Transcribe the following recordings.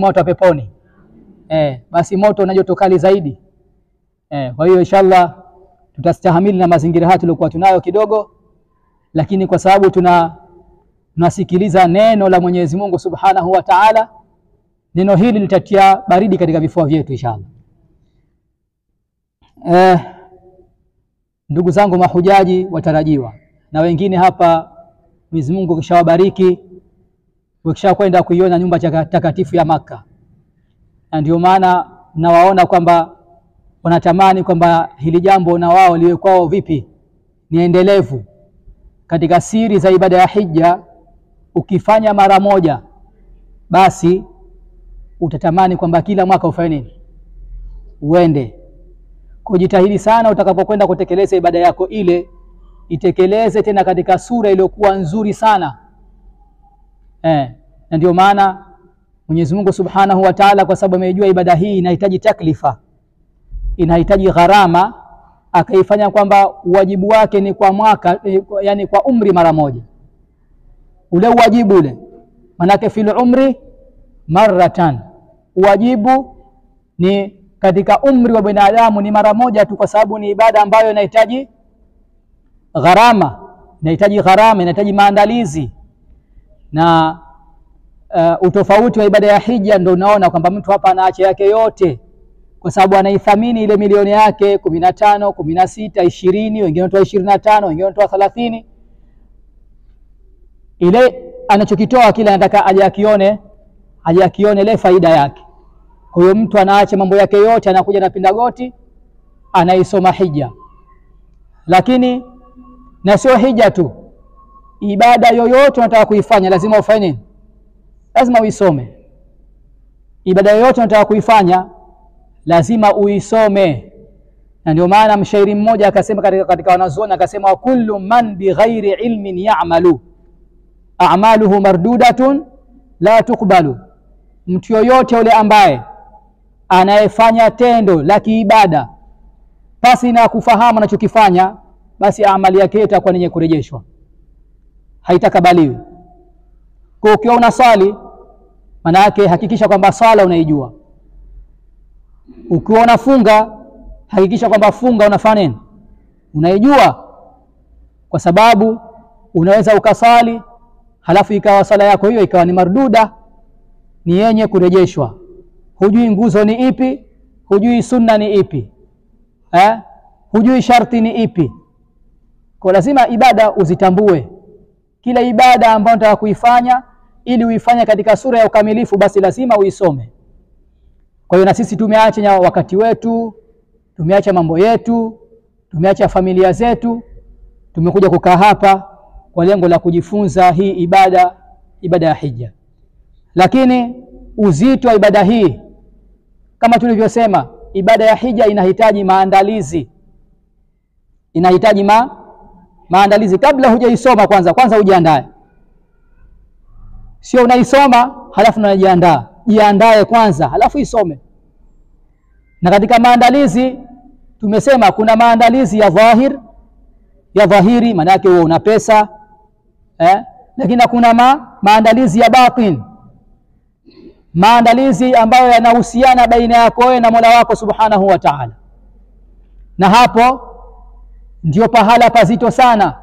moto peponi. Basi moto una joto kali zaidi. Kwa hiyo inshallah tutastahimili na mazingira haya tuliokuwa tunayo kidogo, lakini kwa sababu tunasikiliza neno la Mwenyezi Mungu Subhanahu wa Ta'ala, neno hili litatia baridi katika vifua vyetu inshallah. Ndugu zangu mahujaji watarajiwa na wengine hapa, Mwenyezi Mungu kishawabariki wakishakwenda kuiona nyumba takatifu ya Makka. Na ndio maana nawaona kwamba wanatamani kwamba hili jambo na wao liwe kwao vipi, ni endelevu katika siri za ibada ya hija. Ukifanya mara moja basi utatamani kwamba kila mwaka ufanye nini, uende. Kujitahidi sana utakapokwenda kutekeleza ibada yako ile, itekeleze tena katika sura iliyokuwa nzuri sana. Na ndio maana Mwenyezi Mungu Subhanahu wa Ta'ala, kwa sababu amejua ibada hii inahitaji taklifa, inahitaji gharama, akaifanya kwamba wajibu wake ni kwa mwaka, yani kwa umri mara moja. Ule wajibu ule manake fil umri maratan, wajibu ni katika umri wa binadamu ni mara moja tu, kwa sababu ni ibada ambayo inahitaji gharama, inahitaji maandalizi. Na utofauti wa ibada ya hija ndio unaona kwamba mtu hapa anaacha yake yote, kwa sababu anaithamini ile milioni yake 15, 16, 20, wengine wanatoa 25, wengine wanatoa 30. Ile anachokitoa kila anataka aje akione ile faida yake. Kwa hiyo mtu anaacha mambo yake yote, anakuja na pinda goti, anaisoma hija. Lakini na sio hija tu, ibada yoyote unataka kuifanya lazima ufanye nini? Lazima uisome. Ibada yoyote unataka kuifanya lazima uisome. Na ndio maana mshairi mmoja akasema katika wanazuoni, akasema wa kullu man bighairi ilmin ya'malu a'maluhu mardudatun la tuqbalu. Mtu yoyote yule ambaye anayefanya tendo la kiibada pasi na kufahamu anachokifanya, basi amali yake itakuwa yenye kurejeshwa, haitakubaliwi. Kwa ukiwa unasali, maana yake hakikisha kwamba sala unaijua. Ukiwa unafunga, hakikisha kwamba funga unafanya nini, unaijua. Kwa sababu unaweza ukasali halafu ikawa sala yako hiyo ikawa ni marduda, ni yenye kurejeshwa. Hujui nguzo ni ipi, hujui sunna ni ipi, hujui sharti ni ipi. Kwa lazima ibada uzitambue. Kila ibada ambayo unataka kuifanya, ili uifanye katika sura ya ukamilifu, basi lazima uisome. Kwa hiyo na sisi tumeacha wakati wetu, tumeacha mambo yetu, tumeacha familia zetu, tumekuja kukaa hapa kwa lengo la kujifunza hii ibada ya hija. Lakini uzito wa ibada hii, kama tulivyosema, ibada ya hija inahitaji maandalizi. Inahitaji maandalizi kabla hujaisoma. Kwanza ujiandae. Sio unaisoma halafu unajiandaa. Jiandae kwanza halafu isome. Na katika maandalizi tumesema kuna maandalizi ya dhahiri, maana yake wewe una pesa, lakini kuna maandalizi ya batin, maandalizi ambayo yanahusiana baina yako wewe na Mola wako Subhanahu wa Ta'ala. Na hapo ndio pahala pazito sana.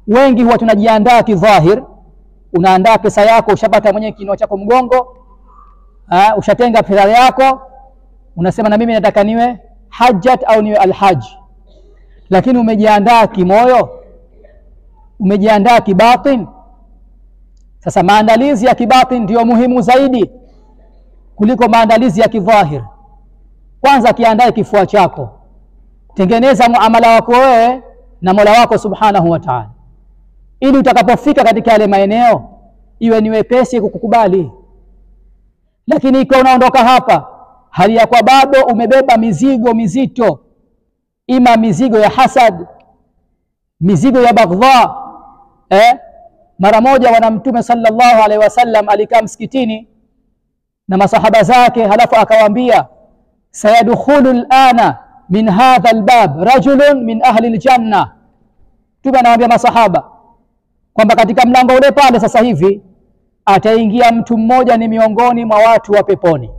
Wengi huwa tunajiandaa kidhahir. Unaandaa pesa yako, ushapata mwenye kinua chako mgongo, ushatenga pesa yako, unasema na mimi nataka niwe hajjat au niwe alhaj. Lakini umejiandaa kimoyo, umejiandaa kibatin. Sasa maandalizi ya kibatin ndio muhimu zaidi kuliko maandalizi ya kidhahir. Kwanza kiandae kifua chako, tengeneza muamala wako wewe na Mola wako Subhanahu wa Ta'ala, ili utakapofika katika yale maeneo iwe ni wepesi kukukubali. Lakini ikiwa unaondoka hapa hali ya kwa bado umebeba mizigo mizito, ima mizigo ya hasad, mizigo ya baghdha. Mara moja wana Mtume sallallahu alaihi wasallam alikaa msikitini na masahaba zake, halafu akawaambia sayadkhulu alana min hadha albab rajulun min ahli aljanna. Mtume anawaambia masahaba kwamba katika mlango ule pale sasa hivi ataingia mtu mmoja ni miongoni mwa watu wa peponi.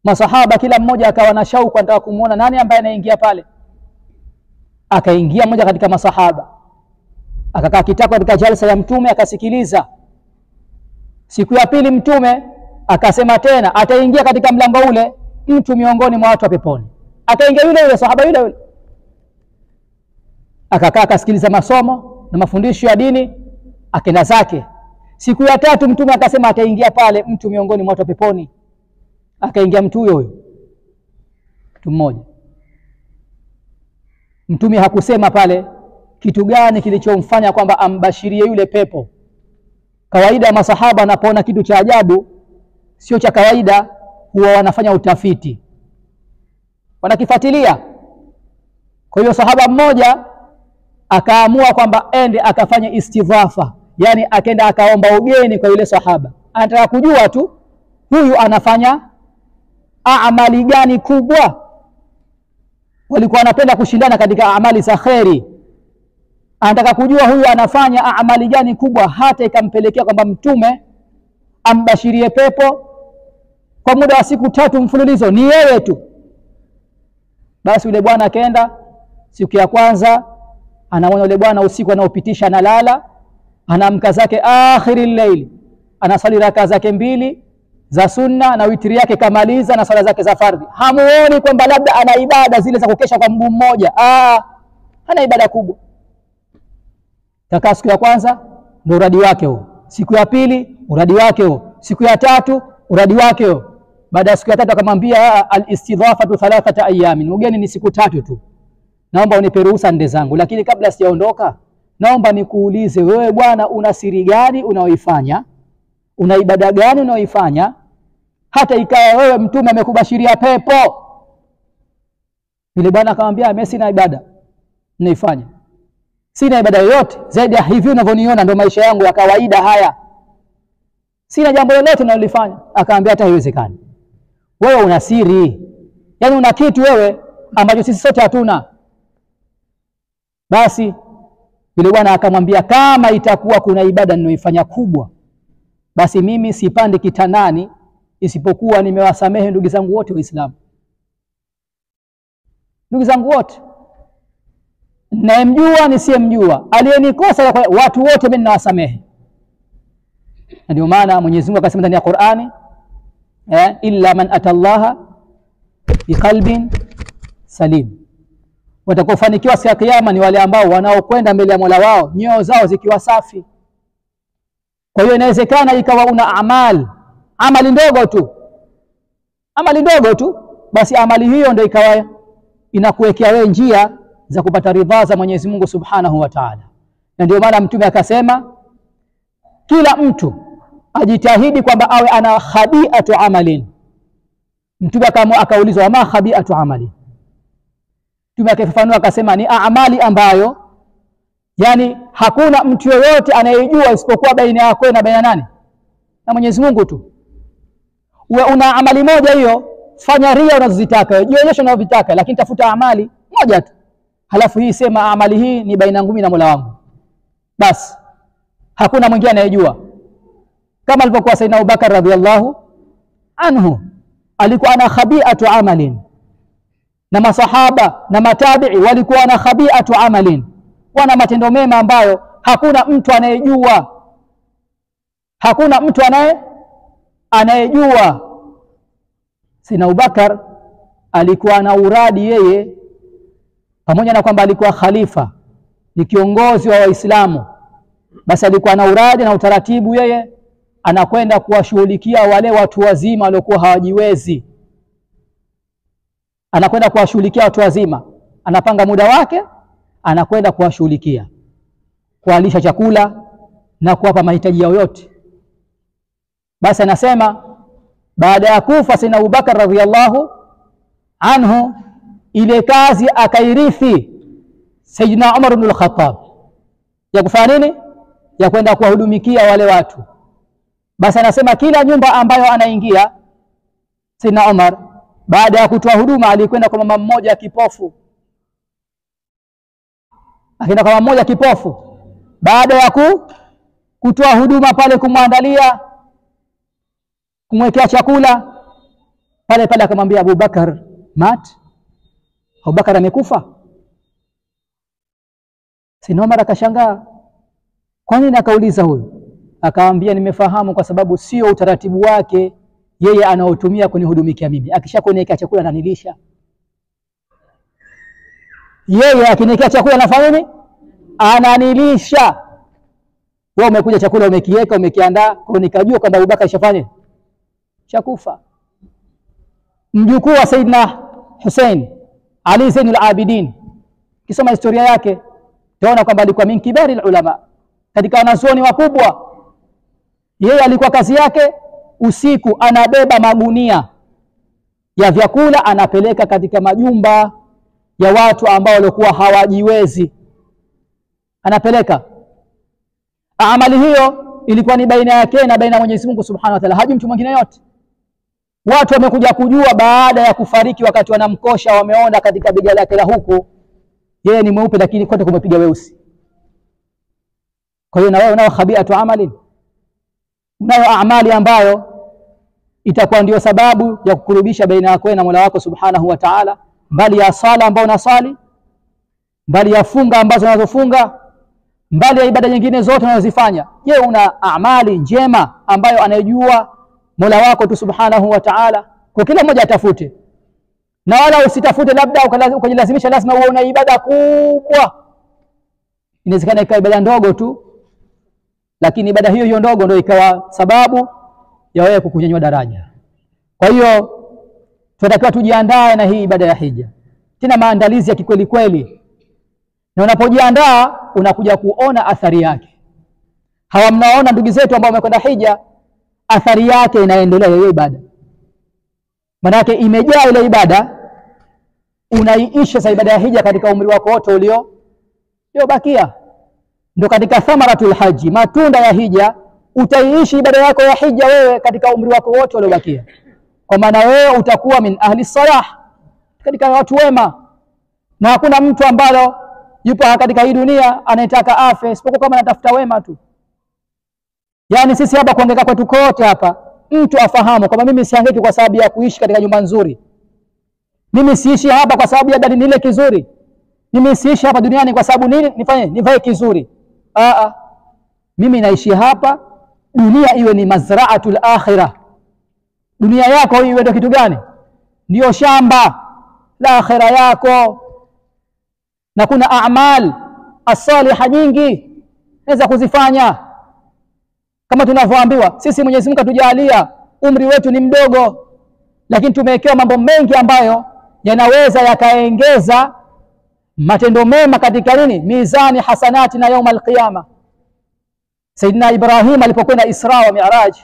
Masahaba kila mmoja akawa na shauku anataka kumuona nani ambaye anaingia pale. Akaingia mmoja katika masahaba, akakaa kitako katika jalsa ya mtume akasikiliza. Siku ya pili mtume akasema tena ataingia katika mlango ule mtu miongoni mwa watu wa peponi. Akaingia yule sahaba yule. Akakaa akasikiliza masomo na mafundisho ya dini, akaenda zake. Siku ya tatu mtume akasema ataingia pale mtu miongoni mwa watu wa peponi. Akaingia mtu huyo, mtu mmoja. Mtume hakusema pale kitu gani kilichomfanya kwamba ambashirie yule pepo. Kawaida masahaba wanapoona kitu cha ajabu sio cha kawaida huwa wanafanya utafiti, wanakifuatilia. Kwa hiyo sahaba mmoja akaamua kwamba ende akafanya istidhafa, yani akaenda akaomba ugeni kwa yule sahaba. Anataka kujua tu huyu anafanya amali gani kubwa. Walikuwa wanapenda kushindana katika amali za kheri. Anataka kujua huyu anafanya amali gani kubwa hata ikampelekea kwamba mtume ambashirie pepo kwa muda wa siku 3 mfululizo, ni yeye tu. Basi yule bwana akaenda. Siku ya kwanza anaona yule bwana usiku anaopitisha analala, anaamka zake akhiril layl, anasali raka zake 2 za sunna na witri yake kamaliza na sala zake za fardhi. Hamuoni kwamba labda ana ibada zile za kukesha kwa mguu mmoja. Hana ibada kubwa. Takaa siku ya kwanza ndio uradi wake huo, siku ya pili uradi wake huo, siku ya tatu uradi wake huo. Baada ya siku ya tatu akamwambia al-istidhafatu 3 ayyamin, ugeni ni siku 3 tu, naomba unipe ruhusa nde zangu, lakini kabla sijaondoka naomba nikuulize wewe bwana, una siri gani unaoifanya, una ibada gani unaoifanya hata ikawa wewe mtume amekubashiria pepo? Yule bwana akamwambia mimi sina ibada naifanya, sina ibada yoyote zaidi ya hivi unavyoniona, ndio maisha yangu ya kawaida haya, sina jambo lolote ninalofanya. Akaambia hata haiwezekani, wewe una siri, yani una kitu wewe ambacho sisi sote hatuna. Basi yule bwana akamwambia kama itakuwa kuna ibada ninayoifanya kubwa, basi mimi sipande kitandani isipokuwa nimewasamehe ndugu zangu wote Waislamu. Ndugu zangu wote, nayemjua nisiyemjua, aliyenikosa watu wote mimi ninawasamehe. Ndio maana Mwenyezi Mungu akasema ndani ya Qur'ani, illa man atallaha biqalbin salim. Watakofanikiwa siku ya kiyama ni wale ambao wanaokwenda mbele ya Mola wao nyoyo zao zikiwa safi. Kwa hiyo inawezekana ikawa una amali ndogo tu, basi amali hiyo ndio ikawa inakuwekea wewe njia za kupata ridhaa za Mwenyezi Mungu Subhanahu wa Ta'ala. Na ndio maana mtume akasema kila mtu ajitahidi kwamba awe ana khabi'atu amalin. Mtume akaulizwa ma khabi'atu amalin, mtume akafafanua akasema ni amali ambayo yani hakuna mtu yeyote anayejua isipokuwa baina yako na baina nani? Na Mwenyezi Mungu tu. Uwe una amali moja hiyo, fanya ria unazozitaka, jionyeshe unavyotaka, lakini tafuta amali moja tu. Halafu hii sema amali hii ni baina yangu na Mola wangu. Basi hakuna mwingine anayejua. Kama alivyokuwa Sayyidina Abubakar radhiyallahu anhu alikuwa ana khabi'atu amalin, na masahaba na matabi'i walikuwa na khabi'atu amalin, wana matendo mema ambayo hakuna mtu anayejua, hakuna mtu anayejua. Sayyidina Abubakar alikuwa na uradi yeye, pamoja na kwamba alikuwa khalifa, ni kiongozi wa Waislamu, basi alikuwa na uradi na utaratibu. Yeye anakwenda kuwashughulikia wale watu wazima waliokuwa hawajiwezi, anakwenda kuwashughulikia watu wazima, anapanga muda wake, anakwenda kuwashughulikia, kuwalisha chakula na kuwapa mahitaji yao yote. Basi anasema baada ya kufa Sayyidina Abubakar radhiyallahu anhu, ile kazi akairithi Sayyidina Umar ibn al-Khattab ya kufanya nini? Ya kwenda kuwahudumikia wale watu. Basi anasema kila nyumba ambayo anaingia Sayyidina Umar, baada ya kutoa huduma, alikwenda kwa mama mmoja kipofu. Akaenda kwa mama mmoja kipofu, baada ya kutoa huduma pale, kumwandalia, kumwekea chakula pale pale. Akamwambia Abubakar mat, Abubakar amekufa. Sayyidina Umar akashangaa, kwa nini? Akauliza huyu, akamwambia nimefahamu, kwa sababu sio utaratibu wake yeye anaotumia kunihudumikia mimi. Akishakuwekea chakula ananilisha yeye, akiniwekea chakula anafanya nini? Ananilisha. Wewe umekuja chakula umekiweka, umekiandaa, kwa nikajua kwamba Abubakar ashafanya chakufa. Mjukuu wa Sayyidina Hussein Ali Zainul Abidin, kisoma historia yake utaona kwamba alikuwa min kibari ulama, katika wanazuoni wakubwa. Yeye alikuwa kazi yake usiku anabeba magunia ya vyakula, anapeleka katika majumba ya watu ambao walikuwa hawajiwezi, anapeleka. Amali hiyo ilikuwa ni baina yake na baina ya Mwenyezi Mungu Subhanahu wa Ta'ala, haji mtu mwingine yote. Watu wamekuja kujua baada ya kufariki, wakati wanamkosha, wameona katika bega lake la huku yeye ni mweupe, lakini kote kumepiga weusi. Kwa hiyo na wewe unao khabiatu amali, unayo amali ambayo itakuwa ndio sababu ya kukurubisha baina yako na Mola wako Subhanahu wa Ta'ala, mbali ya sala ambayo unasali, mbali ya funga ambazo unazofunga, mbali ya ibada nyingine zote unazozifanya. Je, una amali njema ambayo anayejua Mola wako tu Subhanahu wa Ta'ala? Kwa kila mmoja atafute, na wala usitafute labda ukajilazimisha lazima uwe una ibada kubwa. Inawezekana ikawa ibada ndogo tu, lakini ibada hiyo hiyo ndogo ndio ikawa sababu ya wewe kukunyanyua daraja. Kwa hiyo tunatakiwa tujiandae na hii ibada ya hija, tena maandalizi ya kikweli kweli, na unapojiandaa unakuja kuona athari yake. Hawa mnaona ndugu zetu ambao wamekwenda hija, athari yake inaendelea ile ibada, maana yake imejaa ile ibada, unaiisha sa ibada ya hija katika umri wako wote uliobakia. Ndio katika thamaratul haji, matunda ya hija, utaiishi ibada yako ya hija wewe katika umri wako wote uliobakia. Kwa maana wewe utakuwa min ahli salah, katika watu wema. Na hakuna mtu ambalo yupo katika hii dunia anayetaka afe isipokuwa kama anatafuta wema tu. Yani sisi hapa kuongeka kwetu kote hapa, mtu afahamu kwamba mimi siangeki kwa sababu ya kuishi katika nyumba nzuri, mimi siishi hapa kwa sababu ya dalili ile kizuri, mimi siishi hapa duniani kwa sababu nini nifanye nivae kizuri. Mimi naishi hapa, dunia iwe ni mazra'atul akhirah. Dunia yako iwe ndio kitu gani? Ndio shamba la akhirah yako. Na kuna a'mal as-salihah nyingi naweza kuzifanya. Kama tunavyoambiwa sisi, Mwenyezi Mungu atujalia umri wetu ni mdogo, lakini tumewekewa mambo mengi ambayo yanaweza yakaongeza matendo mema katika nini? Mizani hasanati na yaum al-qiyama. Sayyidina Ibrahim alipokwenda Isra wa Mi'raj,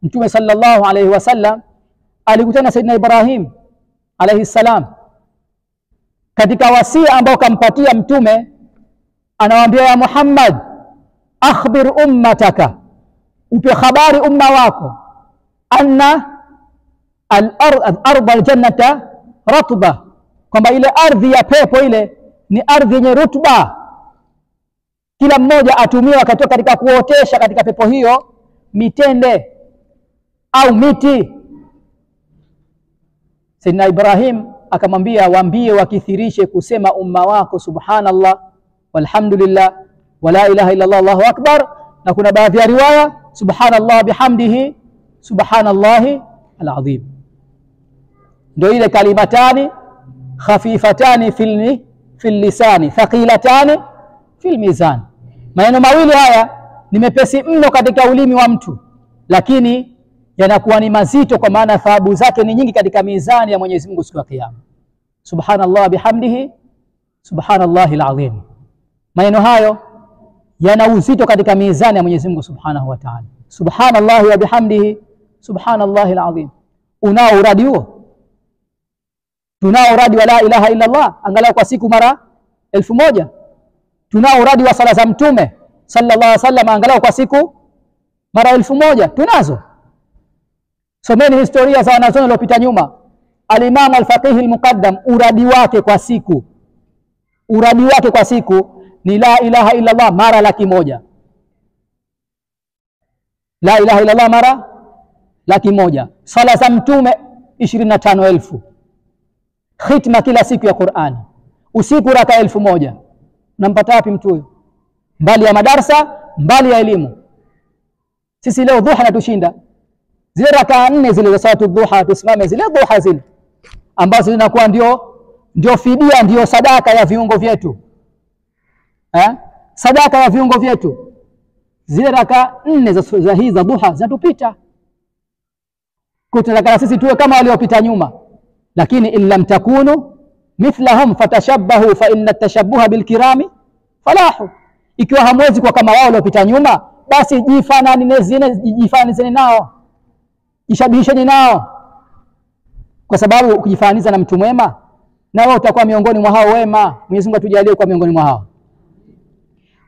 Mtume sallallahu alayhi wasallam alikutana Sayyidina Ibrahim alayhi salam. Katika wasia ambao kampatia Mtume, anawaambia ya Muhammad, akhbir ummataka, upe habari umma wako, anna al-ardh al-jannata ratba, kwamba ile ardhi ya pepo ile ni ardhi yenye rutba. Kila mmoja atumie wakati katika kuotesha katika pepo hiyo mitende au miti. Sayyidina Ibrahim akamwambia, waambie wakithirishe kusema umma wako subhanallah walhamdulillah wala ilaha illa Allah Allahu akbar, na kuna baadhi ya riwaya subhanallah bihamdihi subhanallahi alazim. Ndio ile kalimatani khafifatani fil lisani thaqilatani fil mizan. Maneno mawili haya ni mepesi mno katika ulimi wa mtu, lakini yanakuwa ni mazito, kwa maana thawabu zake ni nyingi katika mizani ya Mwenyezi Mungu siku ya Kiyama. Subhanallah bihamdihi subhanallahi alazim. Maneno hayo yana uzito katika mizani ya Mwenyezi Mungu Subhanahu wa Ta'ala. Subhanallahi wa bihamdihi subhanallahi alazim. Unao uradi huo? Tunao uradi wa la ilaha illa Allah angalau kwa siku mara 1000. Tunao uradi wa sala za Mtume sallallahu alaihi wasallam angalau kwa siku mara 1000. Tunazo. Someni historia za wanazuoni waliopita nyuma. Al-Imam al-Faqih al-Muqaddam, uradi wake kwa siku ni la ilaha illa Allah mara 100,000. la ilaha illa Allah mara 100,000, sala za mtume 25,000, khitma kila siku ya Qur'ani, usiku raka 1,000. Unampata wapi mtu huyo? Mbali ya madarasa, mbali ya elimu. Sisi leo dhuha natushinda. Zile raka 4 zile za salatu dhuha, tusimame zile dhuha zile ambazo zinakuwa ndio fidia, ndio sadaka ya viungo vyetu. Sadaka ya viungo vyetu. Zile raka 4 za hizi za dhuha zinatupita. Kutataka sisi tuwe kama waliopita nyuma. Lakini in lam takunu mithlahum fatashabbahu fa inna tashabbuha bilkirami falahu. Ikiwa hamwezi kuwa kama wao waliopita nyuma, basi jifananizeni nao, jishabihisheni nao, kwa sababu ukijifananisha na mtu mwema na wewe utakuwa miongoni mwa hao wema. Mwenyezi Mungu atujalie kuwa miongoni mwa hao.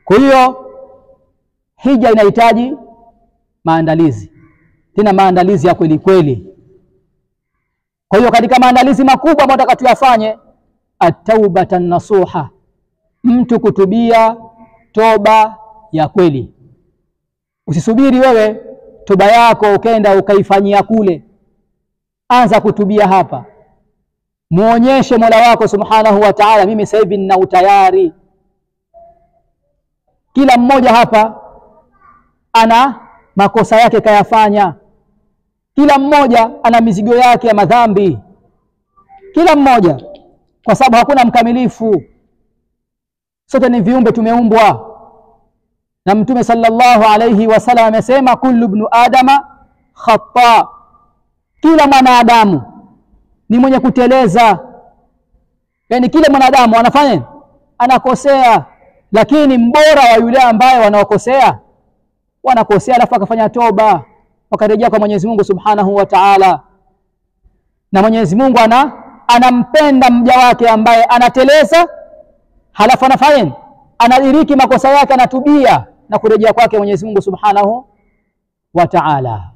Kwa hiyo hija inahitaji maandalizi, tena maandalizi ya kweli kweli. Kwa hiyo katika maandalizi makubwa ambayo tutakayofanye, at-taubatan nasuha, mtu kutubia toba ya kweli. Usisubiri wewe toba yako ukenda ukaifanyia kule. Anza kutubia hapa. Muonyeshe Mola wako Subhanahu wa Ta'ala, mimi sasa hivi nina utayari. Kila mmoja hapa ana makosa yake kayafanya. Kila mmoja ana mizigo yake ya madhambi. Kila mmoja, kwa sababu hakuna mkamilifu. Sote ni viumbe tumeumbwa. Na Mtume sallallahu alayhi wasallam amesema kullu ibn adama khata. Kila mwanadamu ni mwenye kuteleza. Yaani kila mwanadamu anafanya anakosea, lakini mbora wa yule ambaye wanakosea alafu akafanya toba, wakarejea kwa Mwenyezi Mungu Subhanahu wa Ta'ala. Na Mwenyezi Mungu anampenda mja wake ambaye anateleza halafu anafanya anadiriki makosa yake, anatubia na kurejea kwake Mwenyezi Mungu Subhanahu wa Ta'ala.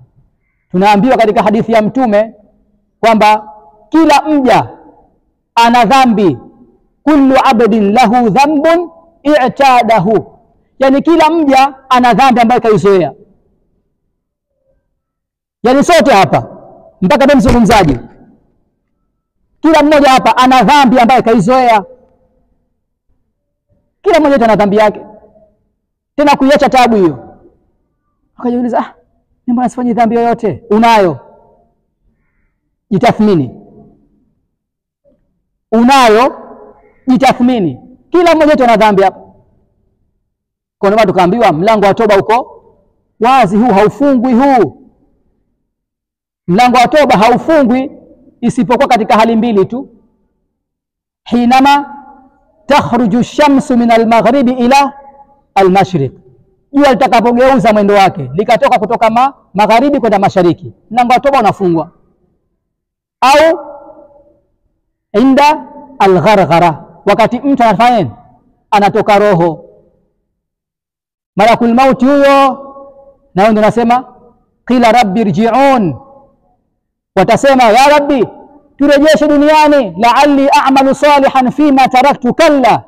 Tunaambiwa katika hadithi ya Mtume kwamba kila mja ana dhambi, kullu abdin lahu dhanbun i'tadahu. Yani kila mja ana dhambi ambayo kaizoea. Yani sote hapa mpaka mimi mzungumzaji, kila mmoja hapa ana dhambi ambayo kaizoea. Kila mmoja ana dhambi yake, tena kuiacha taabu hiyo. Akajiuliza, mbona sifanyi dhambi yoyote? Unayo, jitathmini. Unayo, jitathmini. Kila mmoja ana dhambi hapa. Kwa nini tukaambiwa mlango wa toba uko wazi, huu haufungwi huu. Mlango wa toba haufungwi isipokuwa katika hali mbili tu. Hinama takhruju shamsu min al-maghribi ila al-mashriq. Jua litakapogeuza mwendo wake likatoka kutoka magharibi kwenda mashariki, mlango wa toba unafungwa. Au inda al-gharghara, wakati mtu anafanya anatoka roho, malakul maut huyo, na wao ndio nasema qila rabbi irji'un, watasema ya rabbi turejeshe duniani, la'alli a'malu salihan fima taraktu, kalla.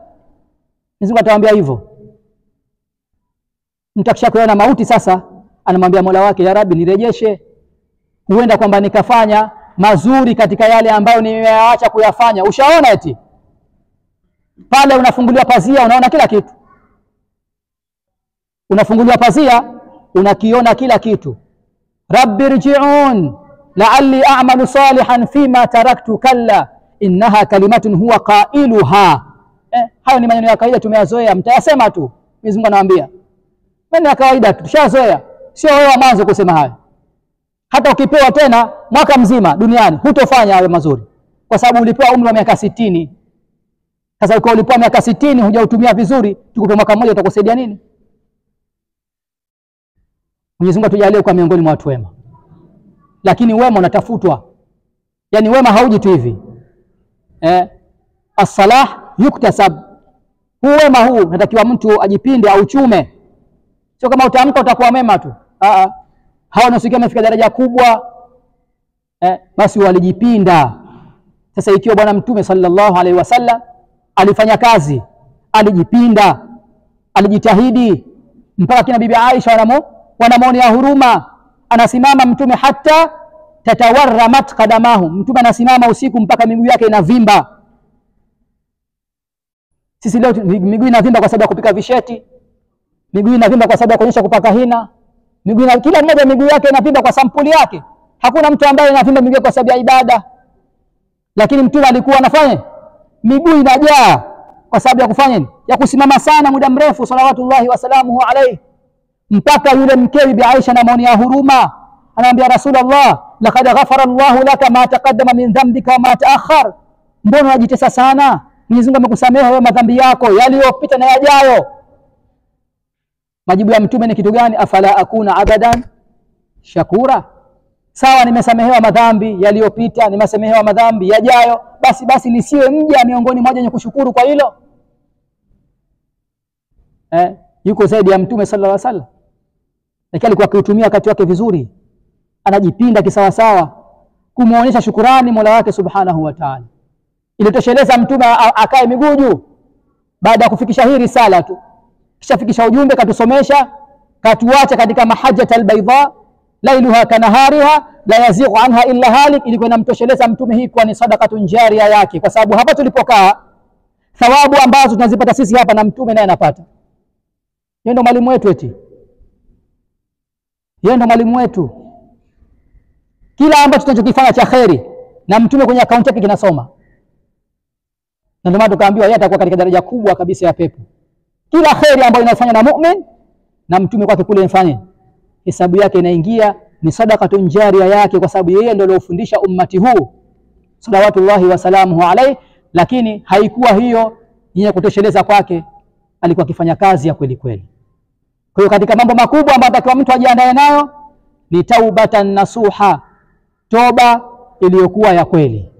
Mungu atawaambia hivyo. Mtu akishakuona mauti sasa anamwambia Mola wake, ya rabbi nirejeshe, huenda kwamba nikafanya mazuri katika yale ambayo nimeacha kuyafanya. Ushaona eti pale unafunguliwa pazia unaona kila kitu. Unafunguliwa pazia unakiona kila kitu. Rabbi irji'un la'alli a'malu salihan fima taraktu, kalla innaha kalimatun huwa qailuha. Hayo ni maneno ya kawaida tumeyazoea, mtayasema tu. Mwenyezi Mungu anawaambia maneno ya kawaida tu, tushazoea. Sio wewe mwanzo kusema hayo. Hata ukipewa tena mwaka mzima duniani hutofanya hayo mazuri, kwa sababu ulipewa umri wa miaka 60. Sasa ukiwa ulipewa miaka 60 hujautumia vizuri, tukupe mwaka mmoja utakusaidia nini? Mwenyezi Mungu atujalie kwa miongoni mwa watu wema. Lakini wema unatafutwa. Yani wema hauji tu hivi. As-salah yuktasab. Huu wema huu natakiwa mtu ajipinde au chume. Sio kama utaamka utakuwa mema tu. Hao wanaosikia wamefika daraja kubwa basi walijipinda. Sasa ikiwa bwana Mtume sallallahu alaihi wasallam alifanya kazi, alijipinda, alijitahidi, mpaka kina bibi Aisha wanamwonea huruma. Anasimama mtume hata tatawarramat qadamahu, mtume anasimama usiku mpaka miguu yake inavimba. Sisi leo miguu inavimba kwa sababu ya kupika visheti, miguu inavimba kwa sababu ya kuonyesha kupaka hina, kila mmoja miguu yake inavimba kwa sampuli yake. Hakuna mtu ambaye anavimba miguu kwa sababu ya ibada. Lakini mtume alikuwa anafanya miguu inajaa kwa sababu ya kufanya nini? Ya kusimama sana muda mrefu, salawatullahi wasalamuhu alayhi. Mpaka yule mkewe Bibi Aisha anamwonea huruma, anamwambia Rasulullah, laqad ghafara Allahu laka ma taqaddama min dhanbika wa ma ta'akhkhar, mbona unajitesa sana? Mwenyezi Mungu amekusamehe wewe madhambi yako yaliyopita na yajayo. Majibu ya mtume ni kitu gani? Afala akuna abadan shakura, sawa nimesamehewa madhambi yaliyopita, nimesamehewa madhambi yajayo, basi nisiwe mja miongoni mwa wenye kushukuru kwa hilo. Yuko zaidi ya mtume sallallahu alaihi wasallam, lakini alikuwa akiutumia wakati wake vizuri, anajipinda kisawa sawa kumuonyesha shukrani Mola wake subhanahu wa ta'ala. Ilitosheleza mtume akae miguu juu baada ya kufikisha hii risala tu, kisha fikisha ujumbe, katusomesha, katuacha katika mahajjat albayda lailuha kanahariha la yazighu anha illa halik. Ilikuwa inamtosheleza mtume hii kwa ni sadaqatun jariya yake, kwa sababu hapa tulipokaa thawabu ambazo tunazipata sisi hapa na mtume naye anapata. Yeye ndo mwalimu wetu, yeye ndo mwalimu wetu. Kila ambacho tunachokifanya cha khairi na mtume kwenye akaunti yake kinasoma, na ndio maana tukaambiwa yeye atakuwa katika daraja kubwa kabisa ya pepo. Kila khairi ambayo inafanywa na mu'min na mtume kwake kule mfanye, hesabu yake inaingia, ni sadaqatun jariya yake, kwa sababu yeye ndio aliyofundisha ummati huu salawatullahi wasalamuhu alayhi. Lakini haikuwa hiyo yenye kutosheleza kwake, alikuwa akifanya kazi ya kweli kweli. Kwa hiyo katika mambo makubwa ambayo atakiwa mtu ajiandae nayo ni taubatan nasuha, toba iliyokuwa ya kweli,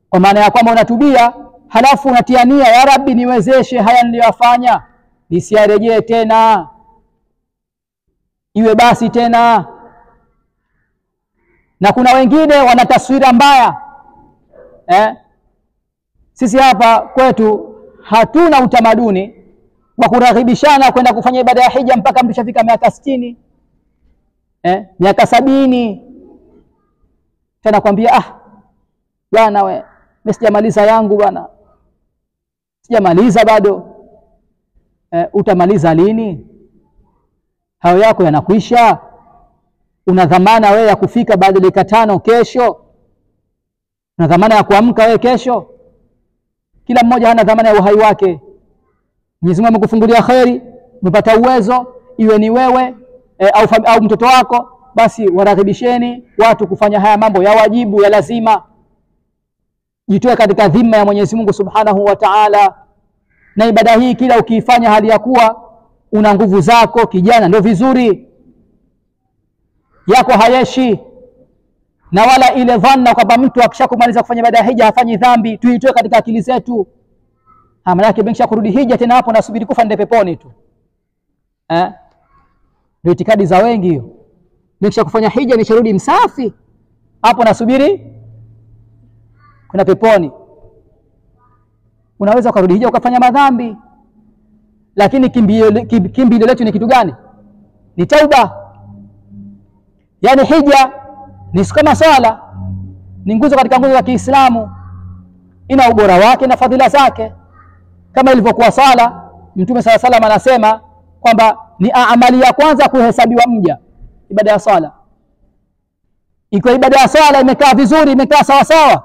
kwa maana ya kwamba unatubia halafu unatia nia, ya Rabbi niwezeshe haya niliyofanya nisiyarejee tena, iwe basi tena. Na kuna wengine wana taswira mbaya. Sisi hapa kwetu hatuna utamaduni wa kuraghibishana kwenda kufanya ibada ya hija mpaka mtu shafika miaka 60, miaka 70. Tena kwambia bwana mimi sijamaliza yangu bwana, sijamaliza bado. Utamaliza lini? Hayo yako yanakwisha. Una dhamana wewe ya kufika baada ya dakika 5 kesho, una dhamana ya kuamka wewe kesho. Kila mmoja hana dhamana ya uhai wake. Mwenyezi Mungu amekufungulia khairi, umepata uwezo, iwe ni wewe au mtoto wako, basi waraghibisheni watu kufanya haya mambo ya wajibu, ya lazima. Jitoe katika dhima ya Mwenyezi Mungu subhanahu wa ta'ala. Na ibada hii kila ukiifanya hali ya kuwa una nguvu zako kijana, ndio vizuri, yako hayeshi. Na wala ile dhanna kwamba mtu akishakumaliza kufanya ibada ya hija hafanyi dhambi, tuitoe katika akili zetu. Maana yake bengisha kurudi hija tena hapo nasubiri kufa ndio peponi tu. Ndio itikadi za wengi hiyo. Bengisha kufanya hija nisharudi msafi, hapo nasubiri kuna peponi. Unaweza kurudi hija ukafanya madhambi, lakini kimbilio letu ni kitu gani? Ni tauba. Yani hija ni kama swala, ni nguzo katika nguzo za Kiislamu, ina ubora wake na fadhila zake. Kama ilivyokuwa swala, Mtume صلى الله عليه وسلم anasema kwamba ni amali ya kwanza kuhesabiwa mja, ibada ya swala. Ikiwa ibada ya swala imekaa vizuri, imekaa sawa sawa,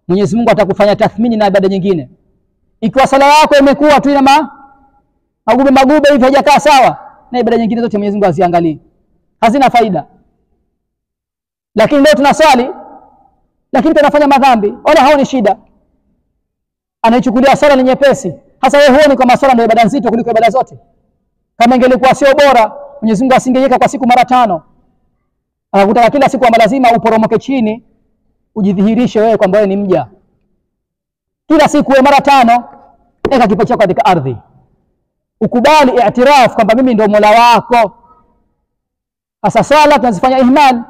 Mwenyezi Mungu atakufanya tathmini na ibada nyingine. Ikiwa swala yako imekuwa tu ina magube hivi hajakaa sawa, na ibada nyingine zote Mwenyezi Mungu aziangalie, hazina faida. Lakini leo tunaswali lakini tunafanya madhambi, wala haoni shida. Anaichukulia swala ni nyepesi. Hasa wewe huoni kama swala ndio ibada nzito kuliko ibada zote? Kama ingelikuwa sio bora, Mwenyezi Mungu asingeweka kwa siku mara 5. Anakutaka kila siku ama lazima uporomoke chini ujidhihirishe wewe kwamba wewe ni mja. Kila siku wewe mara 5 eka kipaji chako katika ardhi. Ukubali i'tiraf kwamba mimi ndio Mola wako. Hasa swala tunazifanya ihmal.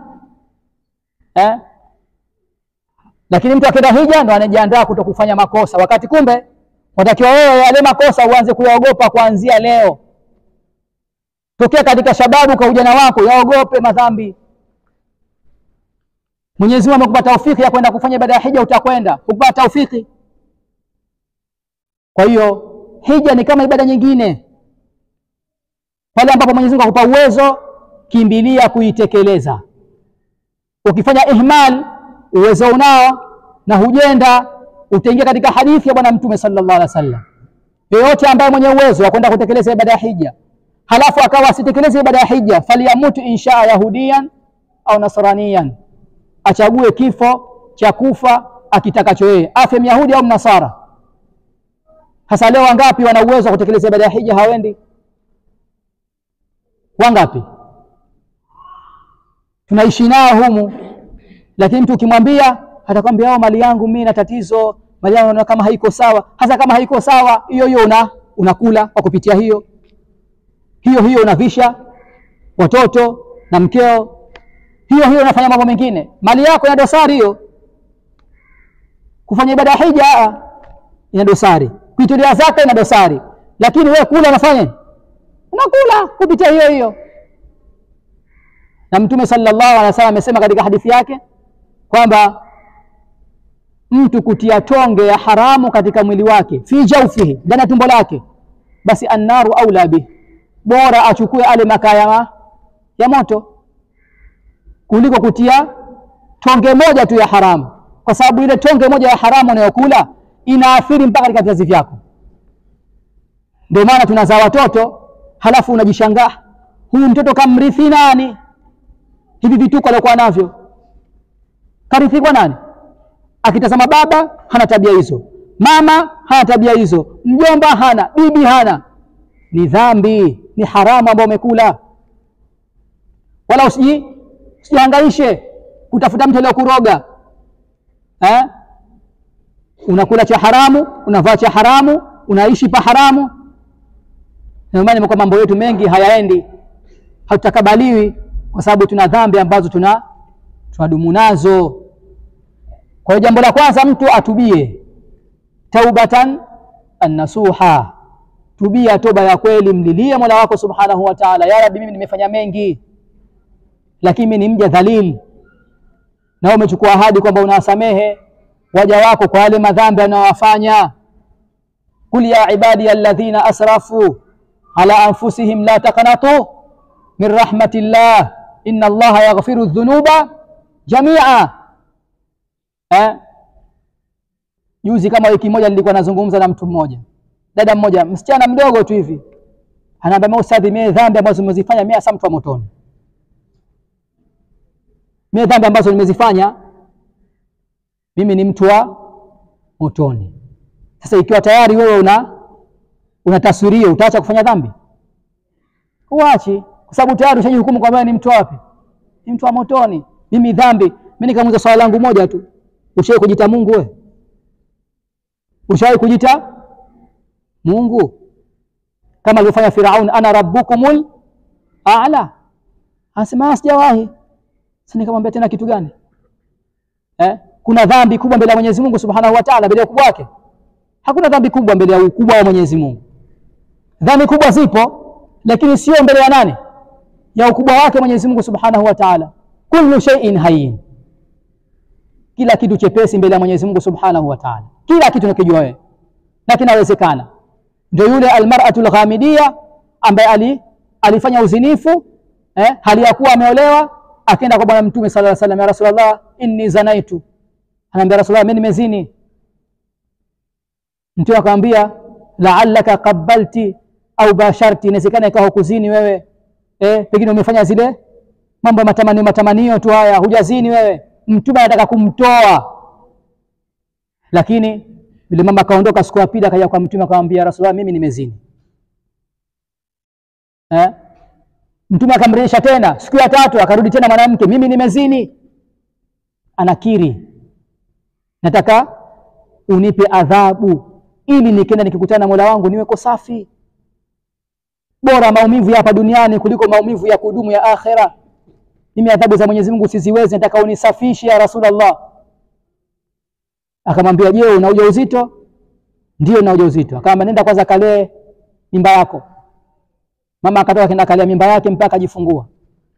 Lakini mtu akenda hija ndo anajiandaa kutokufanya makosa, wakati kumbe watakiwa wewe yale makosa uanze kuyaogopa kuanzia leo. tokea katika shababu kwa ujana wako, yaogope madhambi. Mwenyezi Mungu amekupa taufiki ya kwenda kufanya ibada ya hija, utakwenda kupata taufiki. Kwa hiyo hija ni kama ibada nyingine. Pale ambapo Mwenyezi Mungu akupa uwezo, kimbilia kuitekeleza. Ukifanya ihmal, uwezo unao na hujenda, utaingia katika hadithi ya Bwana Mtume sallallahu alaihi wasallam. Yeyote ambaye mwenye uwezo wa kwenda kutekeleza ibada ya hija, halafu akawa asitekeleze ibada ya hija, faliyamutu insha yahudiyan au nasraniyan, achague kifo cha kufa akitakacho yeye, afe myahudi au mnasara. Hasa leo wangapi wana uwezo wa kutekeleza ibada ya hija hawendi? Wangapi? Tunaishi nao humu, lakini mtu ukimwambia atakwambia mali yangu mimi na tatizo, mali yangu kama haiko sawa. Hasa kama haiko sawa, hiyo unakula kwa kupitia hiyo unavisha watoto na mkeo, hiyo unafanya mambo mengine. Mali yako ina dosari hiyo. Kufanya ibada ya hija ina dosari, kuitolea zaka ina dosari, lakini wewe kula unafanya, unakula kupitia hiyo. Na Mtume sallallahu alaihi wasallam amesema katika hadithi yake kwamba mtu kutia tonge ya haramu katika mwili wake, fi jawfihi, ndani ya tumbo lake, basi annaru aula bi, bora achukue ale makaa ya moto kuliko kutia tonge moja tu ya haramu, kwa sababu ile tonge moja ya haramu unayokula inaathiri mpaka katika vizazi vyako. Ndio maana tunazaa watoto halafu unajishangaa, huyu mtoto kamrithi nani? Hivi vituko alikuwa navyo karithi kwa nani? Akitazama baba hana tabia hizo, mama hana tabia hizo, mjomba hana, bibi hana. Ni dhambi, ni haramu ambayo umekula. Wala usihangaishe kutafuta mtu aliyokuroga. Unakula cha haramu, unavaa cha haramu, unaishi pa haramu. Na maana kwa mambo yetu mengi hayaendi, hatutakabaliwi kwa sababu tuna dhambi ambazo tunadumu nazo. Kwa jambo la kwanza, mtu atubie taubatan an-nasuha, tubia toba ya kweli, mlilie Mola wako subhanahu wa ta'ala, ya Rabbi, mimi nimefanya mengi lakini mimi ni mja dhalil, na umechukua ahadi kwamba unawasamehe waja wako kwa wale madhambi wanayofanya. Kul ya ibadi alladhina asrafu ala anfusihim la taqnatu min rahmatillah inna Allaha yaghfiru dhunuba jami'a. Juzi kama wiki moja nilikuwa nazungumza na mtu mmoja, dada mmoja, msichana mdogo tu hivi, anaambia ustadhi, mimi dhambi ambazo nimezifanya mimi hasa mtu wa motoni. Mimi dhambi ambazo nimezifanya mimi ni mtu wa motoni. Sasa ikiwa tayari wewe unataswiria, utaacha kufanya dhambi? Uache, kwa sababu tayari ushajihukumu kwamba ni mtu wapi? Ni mtu wa motoni. Mimi dhambi, mimi nikamuuliza swali langu moja tu, ushawahi kujita Mungu wewe? Ushawahi kujita Mungu kama alivyofanya Firaun, ana rabbukumul a'la? Anasema sijawahi. Sasa nikamwambia tena kitu gani? Kuna dhambi kubwa mbele ya Mwenyezi Mungu Subhanahu wa Ta'ala, mbele ya ukubwa wake? Hakuna dhambi kubwa mbele ya ukubwa wa Mwenyezi Mungu. Dhambi kubwa zipo, lakini sio mbele ya nani? Ya ukubwa wake Mwenyezi Mungu Subhanahu wa Ta'ala. Kullu shay'in hayyin, kila kitu chepesi mbele ya Mwenyezi Mungu Subhanahu wa Ta'ala. Kila kitu unakijua wewe na kinawezekana. Ndio yule almar'atul ghamidiyya ambaye alifanya uzinifu hali ya kuwa ameolewa, akaenda kwa Bwana Mtume sallallahu alaihi wasallam, ya Rasulullah, inni zanaitu. Anaambia Rasulullah, mimi nimezini. Mtume akamwambia, la'allaka qabbalti au basharti, inawezekana ikawa kuzini wewe, pengine umefanya zile mambo ya matamanio tu, haya hujazini wewe. Mtume anataka kumtoa, lakini yule mama akaondoka. Siku ya pili akaja kwa Mtume akamwambia, Rasulullah, mimi nimezini. Mtume akamrejesha tena. Siku ya tatu akarudi tena mwanamke, mimi nimezini. Anakiri, nataka unipe adhabu ili nikienda nikikutana na Mola wangu niwe safi. Bora maumivu ya hapa duniani kuliko maumivu ya kudumu ya akhera. Mimi adhabu za Mwenyezi Mungu siziwezi, nataka unisafishe ya Rasulullah. Akamwambia, je, una ujauzito? Ndio, na ujauzito. Akamwambia, nenda kwanza kalee mimba yako. Mama akatoka kenda kalia mimba yake mpaka ajifungua.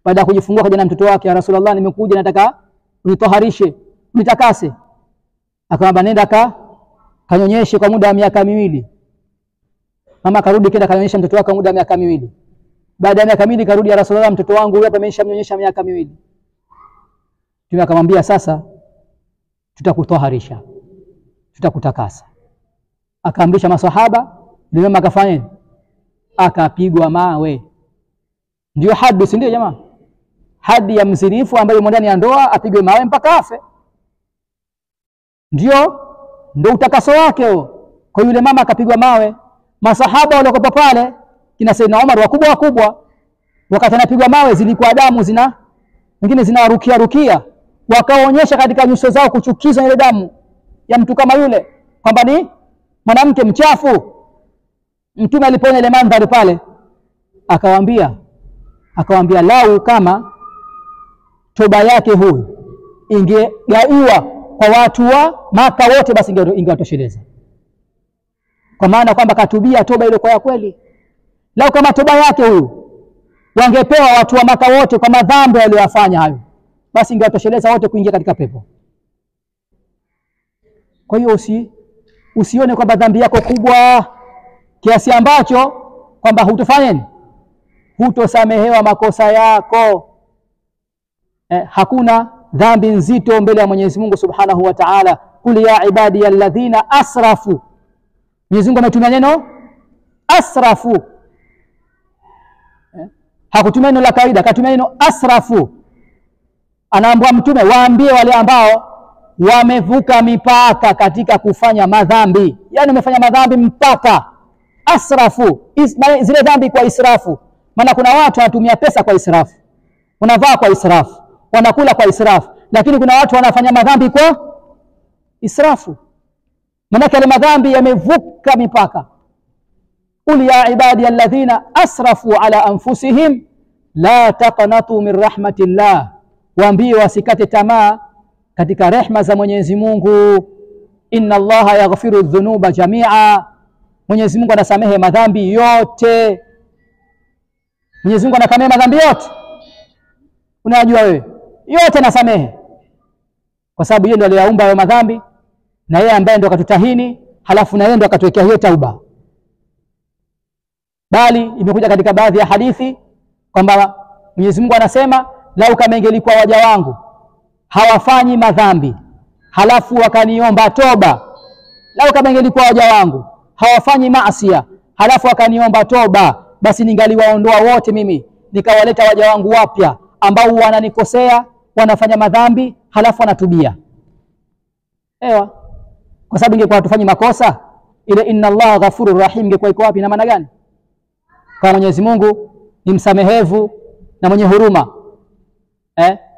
Baada ya kujifungua kaja na mtoto wake, ya Rasulullah, nimekuja nataka unitoharishe, unitakase. Akamwambia nenda kanyonyeshe kwa muda wa miaka 2. Mama karudi kenda kanyonyesha mtoto wake kwa muda wa miaka 2. Baada ya miaka 2 karudi, ya Rasulullah, mtoto wangu huyu hapa ameshamnyonyesha miaka 2. Mtume akamwambia sasa tutakutoharisha, tutakutakasa. Akaamrisha maswahaba, ndio mama akafanya, akapigwa mawe. Ndio hadi, si ndio jamaa? Hadi ya mzinifu ambaye ndani ya ndoa apigwe mawe mpaka afe. Ndio utakaso wake huo. Kwa yule mama akapigwa mawe. Masahaba waliokuwa pale kina Saidna Umar wakubwa, wakati anapigwa mawe zilikuwa damu wengine zinawarukia, wakaonyesha katika nyuso zao kuchukiza ile damu ya mtu kama yule kwamba ni mwanamke mchafu. Mtume alipoona ile mandhari pale akawaambia lau kama toba yake huyu ingegaiwa kwa watu wa Maka wote, basi ingewatosheleza. Kwa maana kwamba katubia toba ile kwa ya kweli. Lau kama toba yake huyu wangepewa watu wa Maka wote kwa madhambi waliyofanya hayo, basi ingewatosheleza wote kuingia katika pepo. Kwa hiyo usione kwamba dhambi yako kubwa kiasi ambacho kwamba hutosamehewa makosa yako. Hakuna dhambi nzito mbele ya Mwenyezi Mungu Subhanahu wa Ta'ala. Kul ya ibadi alladhina asrafu. Mwenyezi Mungu ametumia neno asrafu. Hakutumia neno la kawaida, akatumia neno asrafu. Anaambia mtume waambie wale ambao wamevuka mipaka katika kufanya madhambi. Yaani umefanya madhambi mpaka asrafu. Zile dhambi kwa israfu. Maana kuna watu wanatumia pesa kwa israfu, wanavaa kwa israfu, wanakula kwa israfu, lakini kuna watu wanafanya madhambi kwa israfu. Maana yale madhambi yamevuka mipaka. Qul ya ibadi alladhina asrafu ala anfusihim la taqnatu min rahmatillah. Waambie wasikate tamaa katika rehma za Mwenyezi Mungu. Inna Allaha yaghfiru dhunuba jami'a. Mwenyezi Mungu anasamehe madhambi yote. Mwenyezi Mungu anasamehe madhambi yote. Unajua wewe? Yote anasamehe. Kwa sababu yeye ndiye aliyeumba hayo madhambi, na yeye ambaye ndo akatutahini, halafu na yeye ndo akatuwekea hiyo tauba. Bali imekuja katika baadhi ya hadithi kwamba Mwenyezi Mungu anasema, lau kama ingelikuwa waja wangu hawafanyi madhambi halafu wakaniomba toba, lau kama ingelikuwa waja wangu hawafanyi maasiya halafu wakaniomba toba, basi ningaliwaondoa wote mimi, nikawaleta waja wangu wapya ambao wananikosea, wanafanya madhambi halafu wanatubia. Kwa sababu ingekuwa tufanyi makosa, ile inna Allaha ghafurur rahim ingekuwa iko wapi? Na maana gani? Kwa Mwenyezi Mungu ni msamehevu na mwenye huruma.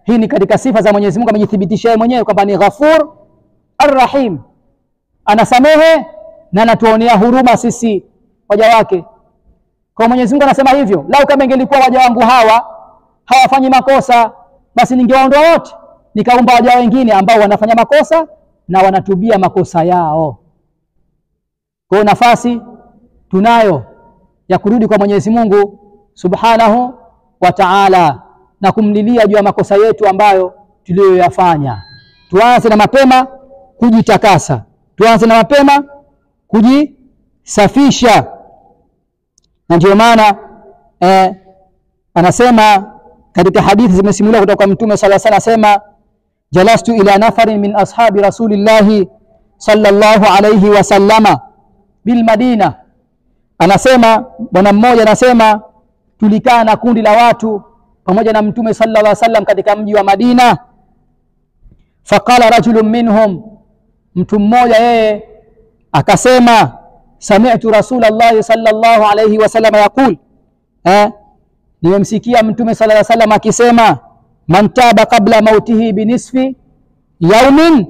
Hii ni katika sifa za Mwenyezi Mungu, amejithibitisha yeye mwenyewe kwamba ni Ghafur Ar-Rahim. Anasamehe na anatuonea huruma sisi waja wake. Kwa Mwenyezi Mungu anasema hivyo, lau kama ingelikuwa waja wangu hawafanyi makosa, basi ningewaondoa wote, nikaumba waja wengine ambao wanafanya makosa na wanatubia makosa yao. Kwa nafasi tunayo ya kurudi kwa Mwenyezi Mungu Subhanahu wa Ta'ala na kumlilia juu ya makosa yetu ambayo tuliyoyafanya. Tuanze na mapema kujitakasa, tuanze na mapema kujisafisha. Na ndio maana anasema katika hadithi zimesimuliwa kutoka kwa Mtume sallallahu alaihi wasallam, anasema jalastu ila nafarin min ashabi rasulillahi sallallahu alaihi wasallama bil Madina. Anasema bwana mmoja anasema tulikaa na kundi la watu pamoja na Mtume sallallahu alaihi wasallam katika mji wa Madina. Faqala rajulun minhum, mtu mmoja yeye akasema, sami'tu Rasulullah sallallahu alaihi wasallam yaqul, nimemsikia Mtume sallallahu alaihi wasallam akisema, man taba qabla mautihi binisfi yawmin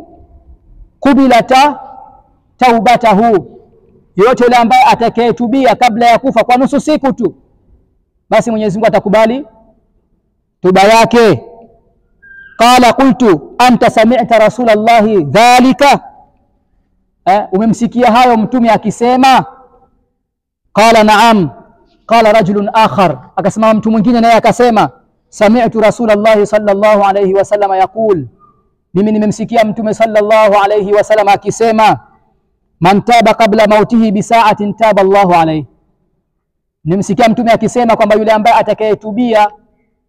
qubilata taubatahu. Yote yule ambaye atakayetubia kabla ya kufa kwa nusu siku tu, basi Mwenyezi Mungu atakubali toba yake. Qala qultu anta sami'ta Rasulullahi dhalika, umemsikia hayo Mtume akisema? Qala na'am. qala rajulun akhar, akasema mtu mwingine naye akasema, sami'tu Rasulullah sallallahu alayhi wasallam yaqul, mimi nimemsikia mtume sallallahu alayhi wasallam akisema, man taba qabla mautihi bi sa'atin taba Allahu alayhi. Nimemsikia mtume akisema kwamba yule ambaye atakayetubia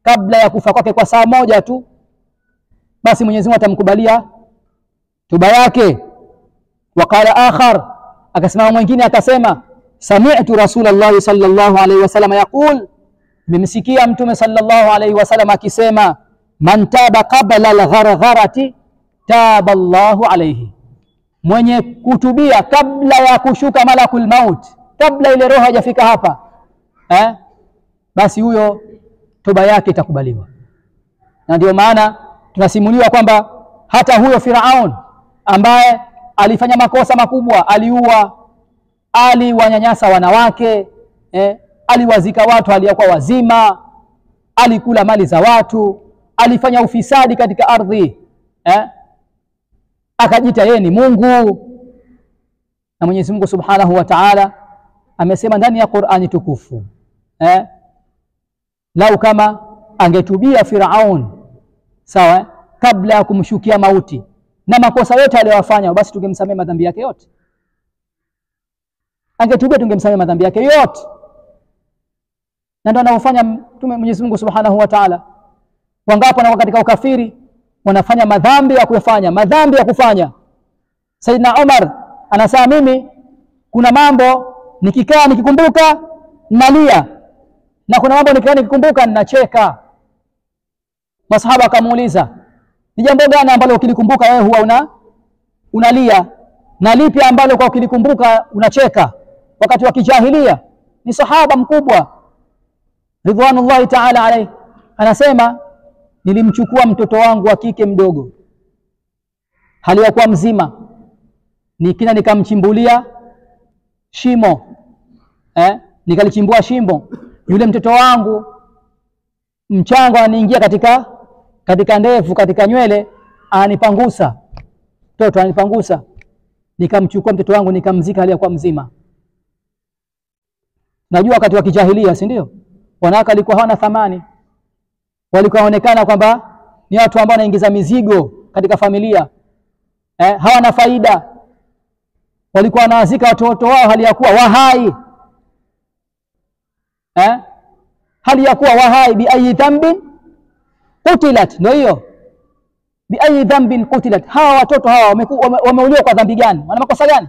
kabla ya kufa kwake kwa saa moja tu, basi Mwenyezi Mungu atamkubalia toba yake. Waqala akhar, akasema mwingine akasema, sami'tu Rasulullah sallallahu alayhi wasallam yaqul, nimemsikia mtume sallallahu alayhi wasallam akisema, man taba qabla al-ghargharati taba Allahu alayhi, mwenye kutubia kabla ya kushuka malakul maut, kabla ile roho haijafika hapa, basi huyo toba yake itakubaliwa. Na ndio maana tunasimuliwa kwamba hata huyo Firaun ambaye alifanya makosa makubwa, aliua, aliwanyanyasa wanawake, aliwazika watu aliyokuwa wazima, alikula mali za watu, alifanya ufisadi katika ardhi, akajita yeye ni Mungu. Na Mwenyezi Mungu Subhanahu wa Ta'ala amesema ndani ya Qur'ani tukufu, lau kama angetubia Firaun sawa, kabla ya kumshukia mauti na makosa yote aliyofanya, basi tungemsamehe madhambi yake yote. Angetubia tungemsamehe madhambi yake yote. Na ndio anaofanya mtume Mwenyezi Mungu Subhanahu wa Ta'ala. Wangapi wanakuwa katika ukafiri, wanafanya madhambi ya kufanya. Saidina Umar anasema, mimi kuna mambo nikikaa nikikumbuka nalia, na kuna mambo nikikaa nikikumbuka ninacheka. Masahaba akamuuliza, ni jambo gani ambalo ukilikumbuka wewe huwa unalia, na lipi ambalo kwa ukilikumbuka unacheka? Wakati wa kijahilia, ni sahaba mkubwa ridwanullahi ta'ala alayhi, anasema, nilimchukua mtoto wangu wa kike mdogo hali ya kuwa mzima, nikamchimbulia shimo, nikalichimbua shimo, yule mtoto wangu mchanga aniingia katika ndevu, katika nywele, anipangusa, mtoto anipangusa, nikamchukua mtoto wangu nikamzika hali ya kuwa mzima. Najua wakati wa kijahilia, si ndio, wanawake walikuwa hawana thamani, walikuwa waonekana kwamba ni watu ambao wanaingiza mizigo katika familia, hawana faida. Walikuwa wanawazika watoto wao hali ya kuwa wahai, hali ya kuwa wahai. Bi ayi dhanbin qutilat, ndio hiyo, bi ayi dhanbin qutilat. Hawa watoto hawa wameuliwa kwa dhambi gani? Wana makosa gani?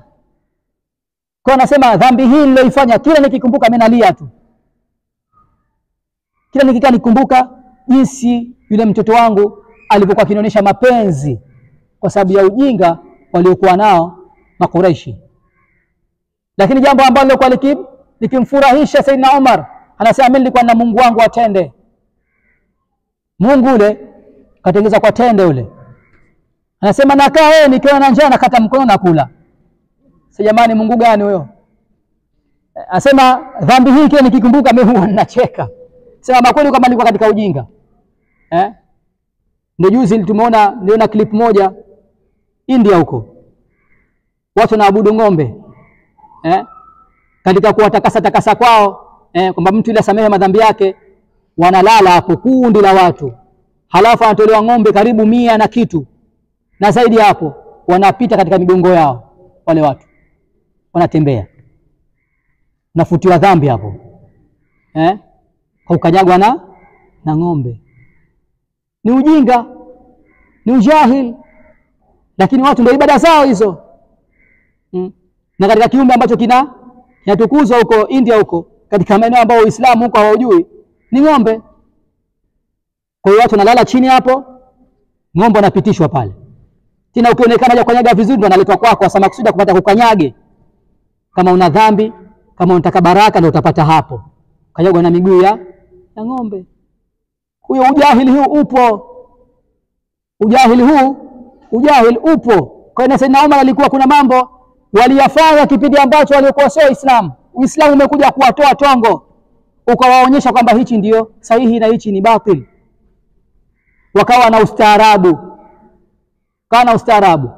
Kwa anasema, dhambi hii niliyoifanya, kila nikikumbuka mimi nalia tu, kila nikikaa nikumbuka jinsi yule mtoto wangu alivyokuwa kinionyesha mapenzi, kwa sababu ya ujinga waliokuwa nao Makuraishi. Lakini jambo ambalo kwa likimfurahisha Saidina Umar, anasema, mimi nilikuwa na Mungu wangu atende. Mungu ule katengeza kwa tende ule. Anasema, nakaa wewe nikiwa na njaa nakata mkono na kula. Sasa jamani, Mungu gani huyo? Anasema, dhambi hii kile nikikumbuka mimi huwa ninacheka. Sema kweli kama nilikuwa katika ujinga. Ndio juzi niliona clip moja India huko, watu wanaabudu ng'ombe, katika kuwatakasa kwao, kwamba mtu ile samehe madhambi yake, wanalala hapo kundi la watu, halafu anatolewa ng'ombe karibu 100 na kitu na zaidi hapo, wanapita katika migongo yao, wale watu wanatembea, nafutiwa dhambi hapo, kwa ukanyagwa na ng'ombe. Ni ujinga, ni ujahil, lakini watu ndio ibada zao hizo. Na katika kiumbe ambacho kinatukuzwa huko India huko, katika maeneo ambayo Uislamu huko hawajui, ni ng'ombe. Kwa hiyo watu wanalala chini hapo, ng'ombe anapitishwa pale. Tena ukionekana haja kukanyaga vizuri ndo analetwa kwako, hasa maksudi kupata kukanyage. Kama una dhambi, kama unataka baraka ndio utapata hapo. Kanyagwa na miguu ya ng'ombe. Huyo ujahili huu upo. Ujahili upo. Kwa hiyo Saidina Umar alikuwa kuna mambo waliyafanya kipindi ambacho walikuwa sio Uislamu. Uislamu umekuja kuwatoa tongo, ukawaonyesha kwamba hichi ndio sahihi na hichi ni batil. Wakawa na ustaarabu.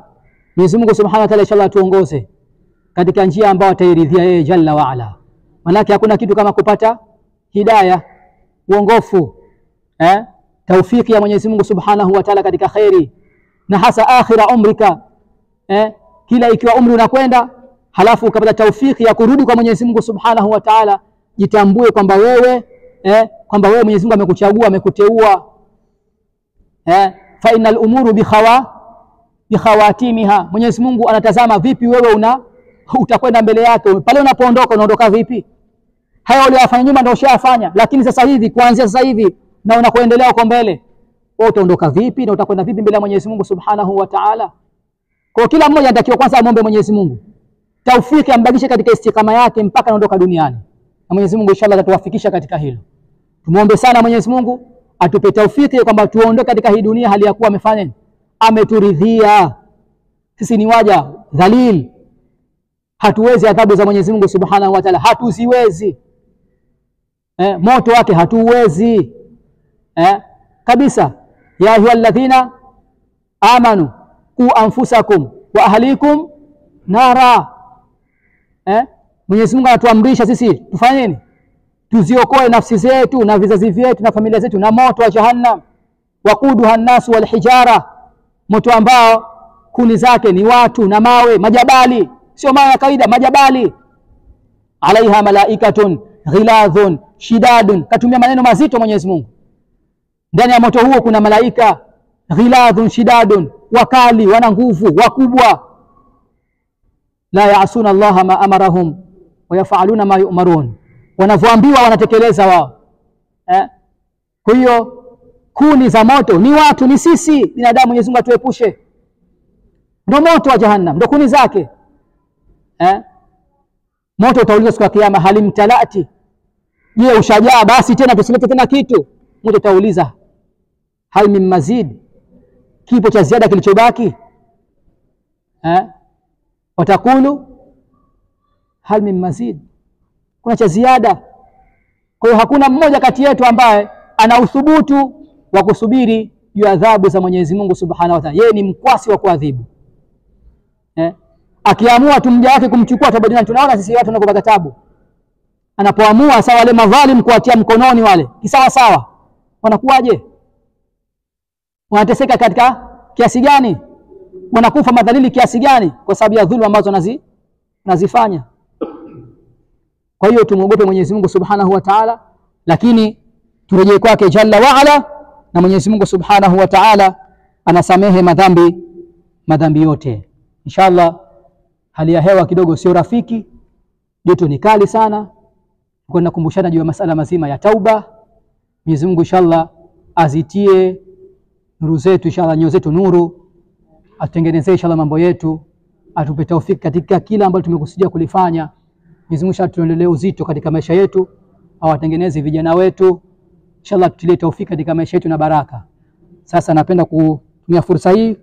Mwenyezi Mungu Subhanahu wa Ta'ala inshallah tuongoze katika njia ambayo atairidhia yeye Jalla wa Ala. Manake hakuna kitu kama kupata hidayah, uongofu, taufiki ya Mwenyezi Mungu Subhanahu wa Ta'ala katika khairi, na hasa akhira umrika. Kila ikiwa umri unakwenda halafu ukapata taufiki ya kurudi kwa Mwenyezi Mungu Subhanahu wa Ta'ala, jitambue kwamba wewe Mwenyezi Mungu amekuchagua, amekuteua. Fa innal umuru bi khawatimiha. Mwenyezi Mungu anatazama vipi wewe utakwenda mbele yake. Pale unapoondoka unaondoka vipi? Hayo uliyofanya nyuma ndio ushafanya, lakini sasa hivi, kuanzia sasa hivi na unakoendelea uko mbele, wewe utaondoka vipi na utakwenda vipi mbele ya Mwenyezi Mungu Subhanahu wa Ta'ala? Kwa kila mmoja anatakiwa kwanza amombe Mwenyezi Mungu taufiki, ambakishe katika istiqama yake mpaka anaondoka duniani, na Mwenyezi Mungu inshallah atatuwafikisha katika hilo. Tumuombe sana Mwenyezi Mungu atupe taufiki kwamba tuondoke katika hii dunia hali ya kuwa amefanya, ameturidhia. Sisi ni waja dhalil, hatuwezi adhabu za Mwenyezi Mungu Subhanahu wa Ta'ala, hatuziwezi. Moto wake hatuwezi kabisa. Ya ayyuhalladhina amanu qu anfusakum wa ahlikum nara. Mwenyezi Mungu anatuamrisha sisi tufanye nini? Tuziokoe nafsi zetu na vizazi vyetu na familia zetu na moto wa jahannam. Waquduha an-nas wal hijara, moto ambao kuni zake ni watu na mawe, majabali, sio mawe ya kawaida, majabali. Alaiha malaikatun ghiladhun shidadun, katumia maneno mazito Mwenyezi Mungu. Ndani ya moto huo kuna malaika ghiladhun shidadun, wakali, wana nguvu, wakubwa. La yaasuna Allah ma amarahum wa yaf'aluna ma yu'marun, wanavyoambiwa wanatekeleza wao. Kwa hiyo kuni za moto ni watu, ni sisi binadamu. Mwenyezi Mungu atuepushe. Ndio moto wa jahannam, ndio kuni zake. Moto utaulizwa siku ya kiyama, halimtalati, je ushajaa basi tena tusilete tena kitu? Moto utauliza hal min mazid, kipo cha ziada kilichobaki? Watakulu hal min mazid, kuna cha ziada. Kwa hiyo hakuna mmoja kati yetu ambaye ana uthubutu wa kusubiri juu ya adhabu za Mwenyezi Mungu Subhanahu wa Ta'ala. Yeye ni mkwasi wa kuadhibu. Akiamua tu mja wake kumchukua tabadilani, tunaona sisi watu tunakopata tabu. Anapoamua sawa wale madhalim kuatia mkononi wale, kisawa sawa, wanakuwaje? Wanateseka katika kiasi gani? Wanakufa madhalili kiasi gani kwa sababu ya dhulma ambazo nazifanya? Kwa hiyo tumuogope Mwenyezi Mungu Subhanahu wa Ta'ala, lakini turejee kwake Jalla wa Ala, na Mwenyezi Mungu Subhanahu wa Ta'ala anasamehe madhambi yote. Inshallah. Hali ya hewa kidogo sio rafiki, joto ni kali sana. Kwa nakumbushana juu ya masala mazima ya tauba. Mwenyezi Mungu inshallah azitie nuru zetu, inshallah nyoyo zetu nuru, atengenezee inshallah mambo yetu, atupe taufiki katika kila ambalo tumekusudia kulifanya. Mwenyezi Mungu inshallah tuendelee uzito katika maisha yetu, awatengeneze vijana wetu, inshallah tutilie taufiki katika maisha yetu na baraka. Sasa napenda kutumia fursa hii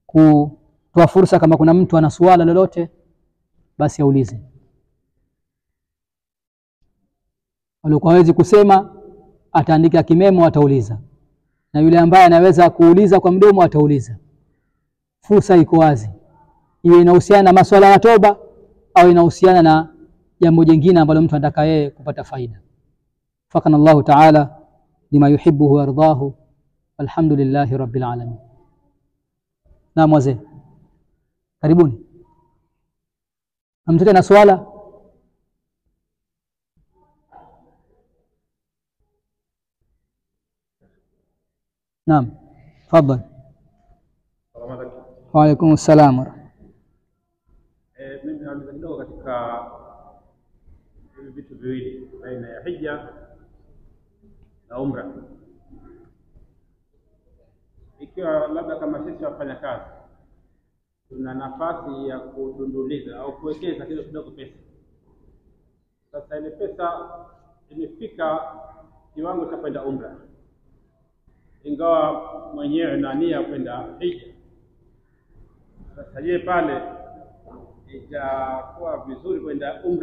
kutoa fursa, kama kuna mtu ana swala lolote basi aulize. Walikuwa hawezi kusema ataandika kimemo, atauliza. Na yule ambaye anaweza kuuliza kwa mdomo atauliza. Fursa iko wazi. Iwe inahusiana na masuala ya toba au inahusiana na jambo jingine ambalo mtu anataka yeye kupata faida. Fakana Allah Ta'ala lima yuhibbu wa yardahu. Alhamdulillahi rabbil alamin. Na mwaze, karibuni. Amtaka na swala? Naam, tafadhali. Wa alaykum assalam. Mimi naanza kidogo katika hivi vitu viwili baina ya hija na umra. Ikiwa labda kama sisi wafanya kazi tuna nafasi ya kudunduliza au kuwekeza kidogo pesa. Sasa ile pesa imefika kiwango cha kwenda umra, ingawa mwenyewe na nia kwenda hija. Sasa je, pale itakuwa vizuri kwenda umra